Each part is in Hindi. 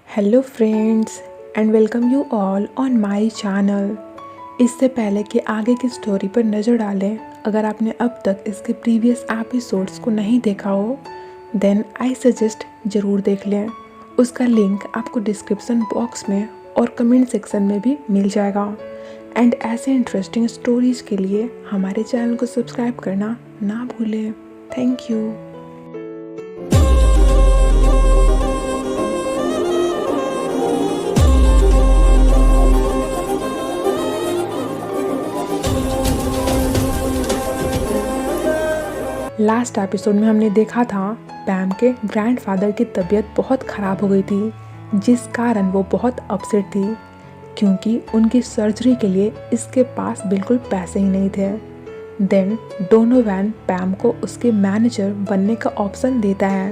Hello friends and welcome you all on my channel. इससे पहले कि आगे की स्टोरी पर नज़र डालें, अगर आपने अब तक इसके प्रीवियस एपिसोड्स को नहीं देखा हो देन आई सजेस्ट ज़रूर देख लें। उसका लिंक आपको डिस्क्रिप्शन बॉक्स में और कमेंट सेक्शन में भी मिल जाएगा। एंड ऐसे इंटरेस्टिंग स्टोरीज़ के लिए हमारे चैनल को सब्सक्राइब करना ना भूलें। Thank you. लास्ट एपिसोड में हमने देखा था पैम के ग्रैंडफादर की तबीयत बहुत ख़राब हो गई थी, जिस कारण वो बहुत अपसेट थी क्योंकि उनकी सर्जरी के लिए इसके पास बिल्कुल पैसे ही नहीं थे। देन डोनोवन पैम को उसके मैनेजर बनने का ऑप्शन देता है।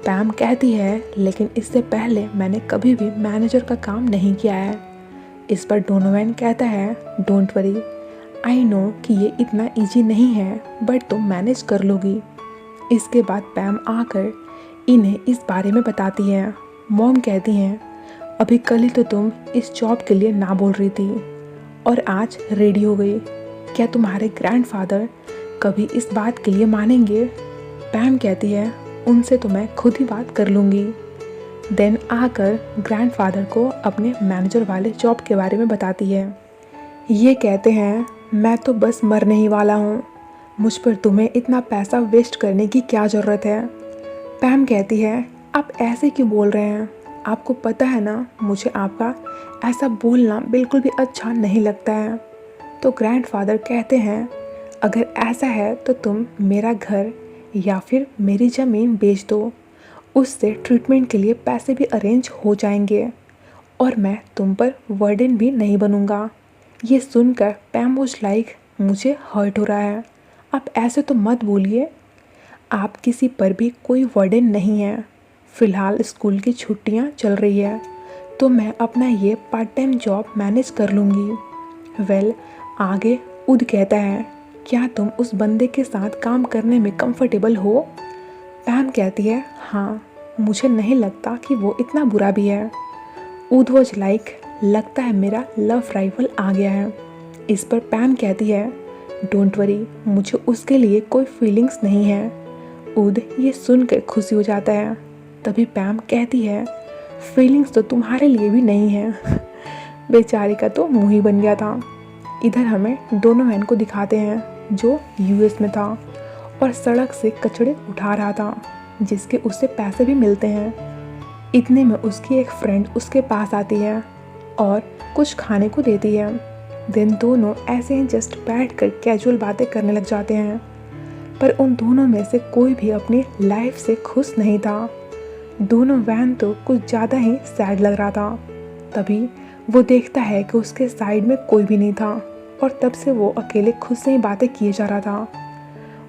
पैम कहती है लेकिन इससे पहले मैंने कभी भी मैनेजर का काम नहीं किया है। इस पर डोनोवन कहता है डोंट वरी, आई नो कि ये इतना इजी नहीं है बट तुम मैनेज कर लोगी। इसके बाद पैम आकर इन्हें इस बारे में बताती है। मॉम कहती हैं अभी कल ही तो तुम इस जॉब के लिए ना बोल रही थी और आज रेडी हो गई। क्या तुम्हारे ग्रैंडफादर कभी इस बात के लिए मानेंगे? पैम कहती है उनसे तो मैं खुद ही बात कर लूँगी। देन आकर ग्रैंडफादर को अपने मैनेजर वाले जॉब के बारे में बताती है। ये कहते हैं मैं तो बस मरने ही वाला हूँ, मुझ पर तुम्हें इतना पैसा वेस्ट करने की क्या ज़रूरत है। पैम कहती है आप ऐसे क्यों बोल रहे हैं, आपको पता है ना मुझे आपका ऐसा बोलना बिल्कुल भी अच्छा नहीं लगता है। तो ग्रैंडफादर कहते हैं अगर ऐसा है तो तुम मेरा घर या फिर मेरी ज़मीन बेच दो, उससे ट्रीटमेंट के लिए पैसे भी अरेंज हो जाएंगे और मैं तुम पर वर्डन भी नहीं बनूंगा। ये सुनकर पैम वाज लाइक मुझे हर्ट हो रहा है, आप ऐसे तो मत बोलिए, आप किसी पर भी कोई वर्डन नहीं है। फ़िलहाल स्कूल की छुट्टियां चल रही है तो मैं अपना ये पार्ट टाइम जॉब मैनेज कर लूँगी। वेल आगे उद कहता है क्या तुम उस बंदे के साथ काम करने में कंफर्टेबल हो? पैम कहती है हाँ, मुझे नहीं लगता कि वो इतना बुरा भी है। उद वाज लाइक लगता है मेरा लव राइवल आ गया है। इस पर पैम कहती है डोंट वरी, मुझे उसके लिए कोई फीलिंग्स नहीं है। उद ये सुनकर खुशी हो जाता है। तभी पैम कहती है फीलिंग्स तो तुम्हारे लिए भी नहीं है। बेचारे का तो मुंह ही बन गया था। इधर हमें डोनोवन को दिखाते हैं जो यूएस में था और सड़क से कचड़े उठा रहा था जिसके उससे पैसे भी मिलते हैं। इतने में उसकी एक फ्रेंड उसके पास आती है और कुछ खाने को देती है। देन दोनों ऐसे ही जस्ट बैठकर कैजुअल बातें करने लग जाते हैं, पर उन दोनों में से कोई भी अपनी लाइफ से खुश नहीं था। डोनोवन तो कुछ ज़्यादा ही सैड लग रहा था। तभी वो देखता है कि उसके साइड में कोई भी नहीं था और तब से वो अकेले खुद से ही बातें किए जा रहा था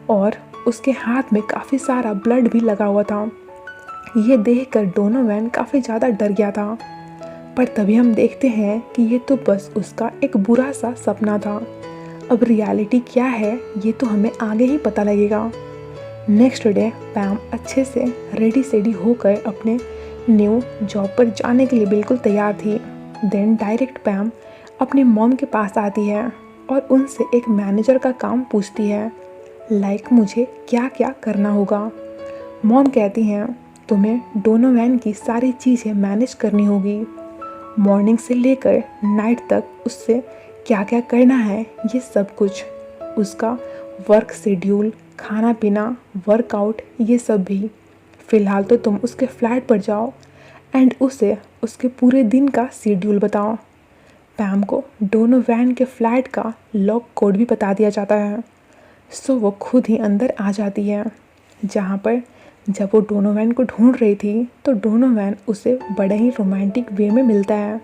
और उसके हाथ में काफ़ी सारा ब्लड भी लगा हुआ था। ये देखकर डोनोवन काफ़ी ज़्यादा डर गया था, पर तभी हम देखते हैं कि ये तो बस उसका एक बुरा सा सपना था। अब रियलिटी क्या है ये तो हमें आगे ही पता लगेगा। नेक्स्ट डे पैम अच्छे से रेडी सेडी होकर अपने न्यू जॉब पर जाने के लिए बिल्कुल तैयार थी। देन डायरेक्ट पैम अपनी मॉम के पास आती है और उनसे एक मैनेजर का काम पूछती है लाइक मुझे क्या क्या करना होगा। मॉम कहती हैं तुम्हें डोनोवन की सारी चीज़ें मैनेज करनी होगी, मॉर्निंग से लेकर नाइट तक उससे क्या क्या करना है ये सब कुछ, उसका वर्क शेड्यूल, खाना पीना, वर्कआउट, ये सब भी। फ़िलहाल तो तुम उसके फ्लैट पर जाओ एंड उसे उसके पूरे दिन का शेड्यूल बताओ। पैम को डोनोवन के फ्लैट का लॉक कोड भी बता दिया जाता है। सो वो खुद ही अंदर आ जाती है, जहाँ पर जब वो डोनोवन को ढूंढ रही थी तो डोनोवन उसे बड़े ही रोमांटिक वे में मिलता है।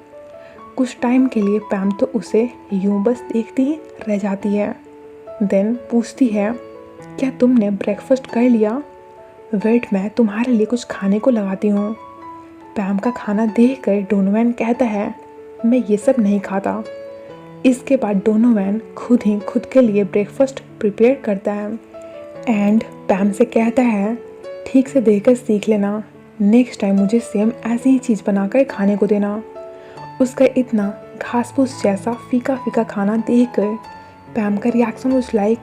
कुछ टाइम के लिए पैम तो उसे यूं बस देखती ही रह जाती है। देन पूछती है क्या तुमने ब्रेकफास्ट कर लिया? वेट मैं तुम्हारे लिए कुछ खाने को लगाती हूँ। पैम का खाना देखकर डोनोवन कहता है मैं ये सब नहीं खाता। इसके बाद डोनोवन खुद ही खुद के लिए ब्रेकफास्ट प्रिपेयर करता है एंड पैम से कहता है ठीक से देखकर सीख लेना, नेक्स्ट टाइम मुझे सेम ऐसी ही चीज़ बनाकर खाने को देना। उसका इतना घास फूस जैसा फीका फीका खाना देखकर पैम का रिएक्शन वाज लाइक,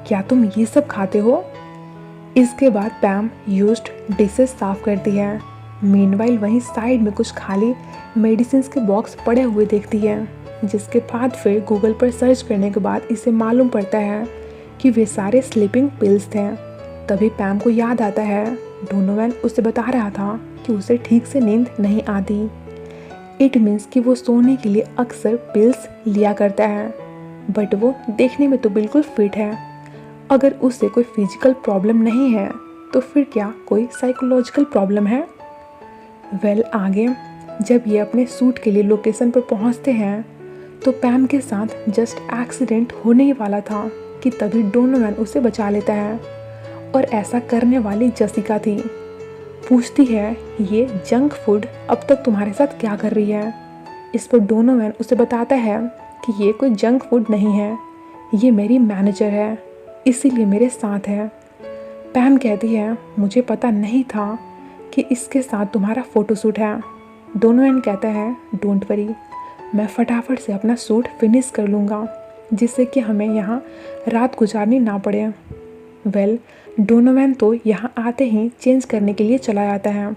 क्या तुम ये सब खाते हो? इसके बाद पैम यूज्ड डिशेस साफ करती है। मीनवाइल वहीं साइड में कुछ खाली मेडिसिन के बॉक्स पड़े हुए देखती है, जिसके बाद फिर गूगल पर सर्च करने के बाद इसे मालूम पड़ता है कि वे सारे स्लीपिंग पिल्स थे। तभी पैम को याद आता है डोनोवन उसे बता रहा था कि उसे ठीक से नींद नहीं आती। इट मीन्स कि वो सोने के लिए अक्सर पिल्स लिया करता है, बट वो देखने में तो बिल्कुल फिट है। अगर उसे कोई फिजिकल प्रॉब्लम नहीं है तो फिर क्या कोई साइकोलॉजिकल प्रॉब्लम है? आगे जब ये अपने सूट के लिए लोकेशन पर पहुंचते हैं तो पैम के साथ जस्ट एक्सीडेंट होने ही वाला था कि तभी डोनोवन उसे बचा लेता है, और ऐसा करने वाली जसिका थी। पूछती है, ये जंक फूड अब तक तुम्हारे साथ क्या कर रही है? इस पर डोनोवन उसे बताता है कि ये कोई जंक फूड नहीं है, ये मेरी मैनेजर है, इसीलिए मेरे साथ है। पैम कहती है, मुझे पता नहीं था कि इसके साथ तुम्हारा फ़ोटोशूट है। डोनोवन कहता है, डोंट वरी, मैं फटाफट से अपना सूट फिनिश कर लूँगा जिससे कि हमें यहाँ रात गुजारनी ना पड़े। डोनोवन तो यहाँ आते ही चेंज करने के लिए चला जाता है।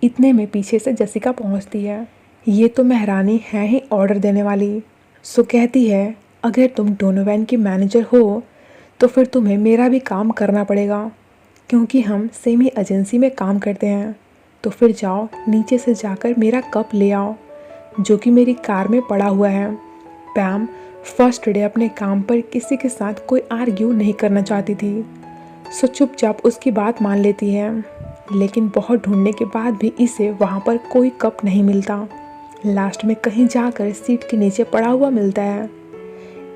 इतने में पीछे से जसिका पहुँचती है। ये तो महारानी है ही ऑर्डर देने वाली। सो कहती है, अगर तुम डोनोवन की मैनेजर हो तो फिर तुम्हें मेरा भी काम करना पड़ेगा, क्योंकि हम सेम ही एजेंसी में काम करते हैं। तो फिर जाओ नीचे से जाकर मेरा कप ले आओ जो कि मेरी कार में पड़ा हुआ है। पैम फर्स्ट डे अपने काम पर किसी के साथ कोई आर्ग्यू नहीं करना चाहती थी, सो चुपचाप उसकी बात मान लेती है। लेकिन बहुत ढूंढने के बाद भी इसे वहाँ पर कोई कप नहीं मिलता। लास्ट में कहीं जाकर सीट के नीचे पड़ा हुआ मिलता है।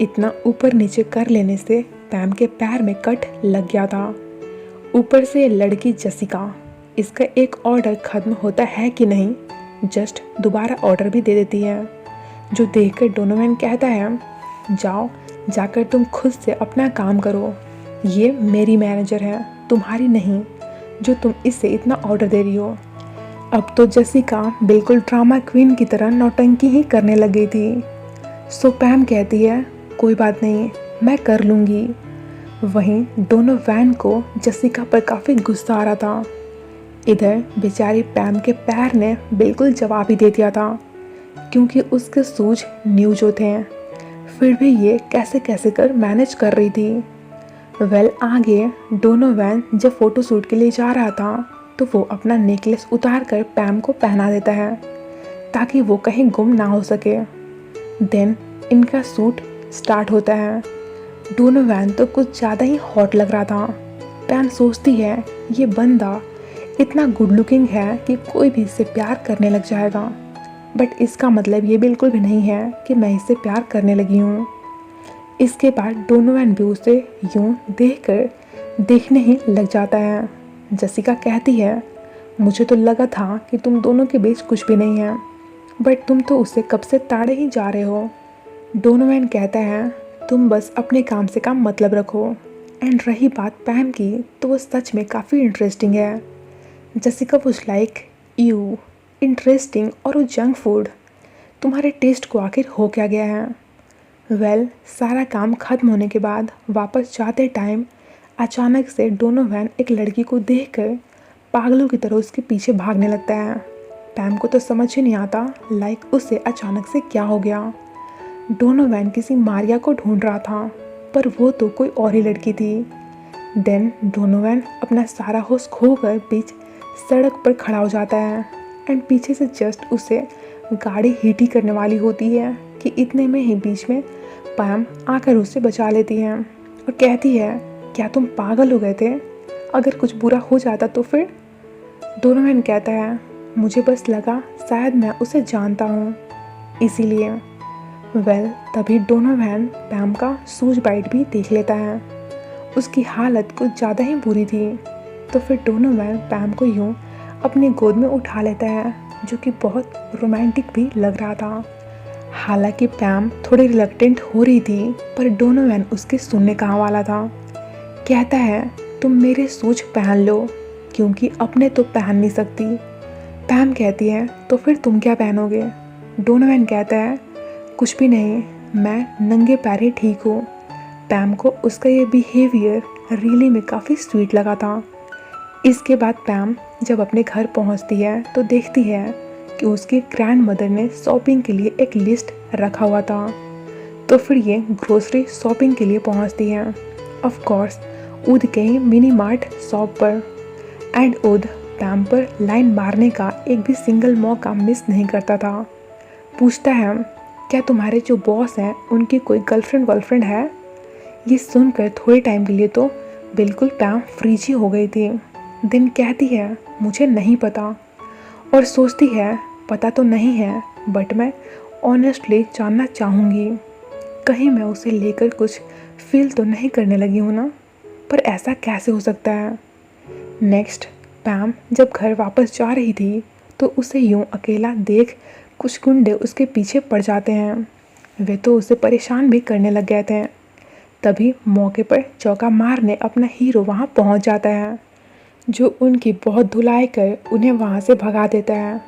इतना ऊपर नीचे कर लेने से पैम के पैर में कट लग गया था। ऊपर से लड़की जसिका इसका एक ऑर्डर ख़त्म होता है कि नहीं, जस्ट दोबारा ऑर्डर भी दे देती है, जो देखकर डोनोवन कहता है, जाओ जाकर तुम खुद से अपना काम करो, ये मेरी मैनेजर है, तुम्हारी नहीं, जो तुम इससे इतना ऑर्डर दे रही हो। अब तो जसिका बिल्कुल ड्रामा क्वीन की तरह नौटंकी ही करने लग गई थी। सो पैम कहती है, कोई बात नहीं, मैं कर लूँगी। वहीं डोनोवन को जसिका पर काफ़ी गुस्सा आ रहा था। इधर बेचारी पैम के पैर ने बिल्कुल जवाब ही दे दिया था, क्योंकि उसके शूज न्यू जो थे, फिर भी ये कैसे कैसे कर मैनेज कर रही थी। आगे डोनोवन जब फ़ोटोशूट के लिए जा रहा था तो वो अपना नेकलेस उतार कर पैम को पहना देता है ताकि वो कहीं गुम ना हो सके। देन इनका शूट स्टार्ट होता है। डोनोवन तो कुछ ज़्यादा ही हॉट लग रहा था। पैम सोचती है, ये बंदा इतना गुड लुकिंग है कि कोई भी इससे प्यार करने लग जाएगा, बट इसका मतलब ये बिल्कुल भी नहीं है कि मैं इससे प्यार करने लगी हूँ। इसके बाद डोनोवन भी उसे यूं देखकर देखने ही लग जाता है। जसिका कहती है, मुझे तो लगा था कि तुम दोनों के बीच कुछ भी नहीं है, बट तुम तो उसे कब से ताड़े ही जा रहे हो। डोनोवन कहता है, तुम बस अपने काम से काम मतलब रखो। एंड रही बात पैम की, तो वो सच में काफ़ी इंटरेस्टिंग है। Jessica was like, you interesting और वो जंक फूड, तुम्हारे टेस्ट को आखिर हो क्या गया है। सारा काम ख़त्म होने के बाद वापस जाते टाइम अचानक से डोनोवन एक लड़की को देखकर पागलों की तरह उसके पीछे भागने लगता है। पैम को तो समझ ही नहीं आता लाइक उसे अचानक से क्या हो गया। डोनोवन किसी मारिया को ढूंढ रहा था, पर वो तो कोई और ही लड़की थी। देन डोनोवन अपना सारा होश खोकर बीच सड़क पर खड़ा हो जाता है एंड पीछे से जस्ट उसे गाड़ी हिट ही करने वाली होती है कि इतने में ही बीच में पैम आकर उसे बचा लेती है और कहती है, क्या तुम पागल हो गए थे? अगर कुछ बुरा हो जाता तो फिर? डोनोवन कहता है, मुझे बस लगा शायद मैं उसे जानता हूँ, इसीलिए। तभी डोनोवन पैम का सूज बाइट भी देख लेता है। उसकी हालत कुछ ज़्यादा ही बुरी थी। तो फिर डोनोवन पैम को यूँ अपनी गोद में उठा लेता है, जो कि बहुत रोमांटिक भी लग रहा था। हालांकि पैम थोड़ी रिलक्टेंट हो रही थी, पर डोनोवन उसके सुनने कहाँ वाला था। कहता है, तुम मेरे सूज पहन लो, क्योंकि अपने तो पहन नहीं सकती। पैम कहती है तो फिर तुम क्या पहनोगे? डोनोवन कहता है कुछ भी नहीं, मैं नंगे पैर ही ठीक हूँ। पैम को उसका ये बिहेवियर रियली में काफ़ी स्वीट लगा था। इसके बाद पैम जब अपने घर पहुँचती है तो देखती है कि उसकी ग्रैंड मदर ने शॉपिंग के लिए एक लिस्ट रखा हुआ था। तो फिर ये ग्रोसरी शॉपिंग के लिए पहुँचती है। ऑफ कोर्स उद गई मिनी मार्ट शॉप पर एंड उद पैम पर लाइन मारने का एक भी सिंगल मौका मिस नहीं करता था। पूछता है क्या तुम्हारे जो बॉस हैं उनकी कोई गर्लफ्रेंड है? ये सुनकर थोड़े टाइम के लिए तो बिल्कुल पैम फ्रीज ही हो गई थी। दिन कहती है मुझे नहीं पता, और सोचती है पता तो नहीं है बट मैं ऑनेस्टली जानना चाहूँगी। कहीं मैं उसे लेकर कुछ फील तो नहीं करने लगी हूँ ना? पर ऐसा कैसे हो सकता है? नेक्स्ट पैम जब घर वापस जा रही थी तो उसे यूं अकेला देख कुछ गुंडे उसके पीछे पड़ जाते हैं। वे तो उसे परेशान भी करने लग गए थे। तभी मौके पर चौका मारने अपना हीरो वहां पहुंच जाता है, जो उनकी बहुत धुलाई कर उन्हें वहां से भगा देता है।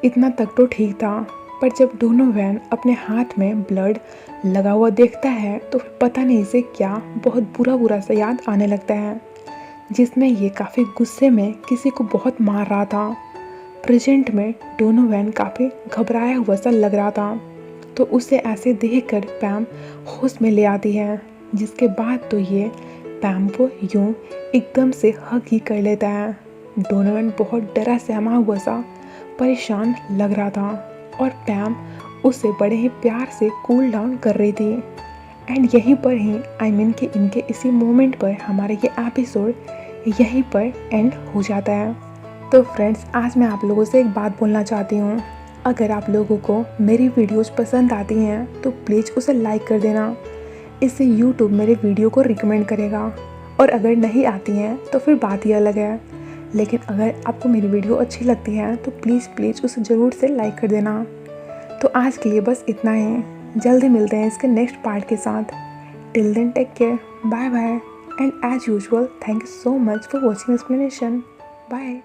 इतना तक तो ठीक था, पर जब डोनोवन अपने हाथ में ब्लड लगा हुआ देखता है तो फिर पता नहीं इसे क्या बहुत बुरा सा याद आने लगता है, जिसमें ये काफ़ी गुस्से में किसी को बहुत मार रहा था। प्रेजेंट में डोनोवन काफ़ी घबराया हुआ सा लग रहा था, तो उसे ऐसे देखकर पैम होश में ले आती है, जिसके बाद तो ये पैम को यूं एकदम से हग ही कर लेता है। डोनोवन बहुत डरा सहमा हुआ सा परेशान लग रहा था और पैम उसे बड़े ही प्यार से कूल डाउन कर रही थी। एंड यहीं पर ही कि इनके इसी मोमेंट पर हमारा ये एपिसोड यहीं पर एंड हो जाता है। तो फ्रेंड्स, आज मैं आप लोगों से एक बात बोलना चाहती हूँ। अगर आप लोगों को मेरी वीडियोज़ पसंद आती हैं तो प्लीज़ उसे लाइक कर देना। इससे यूट्यूब मेरे वीडियो को रिकमेंड करेगा। और अगर नहीं आती हैं तो फिर बात ही अलग है, लेकिन अगर आपको मेरी वीडियो अच्छी लगती है तो प्लीज़ उसे ज़रूर से लाइक कर देना। तो आज के लिए बस इतना ही। जल्दी मिलते हैं इसके नेक्स्ट पार्ट के साथ। Till then take care, bye bye, and as usual thank you so much for watching explanation. Bye.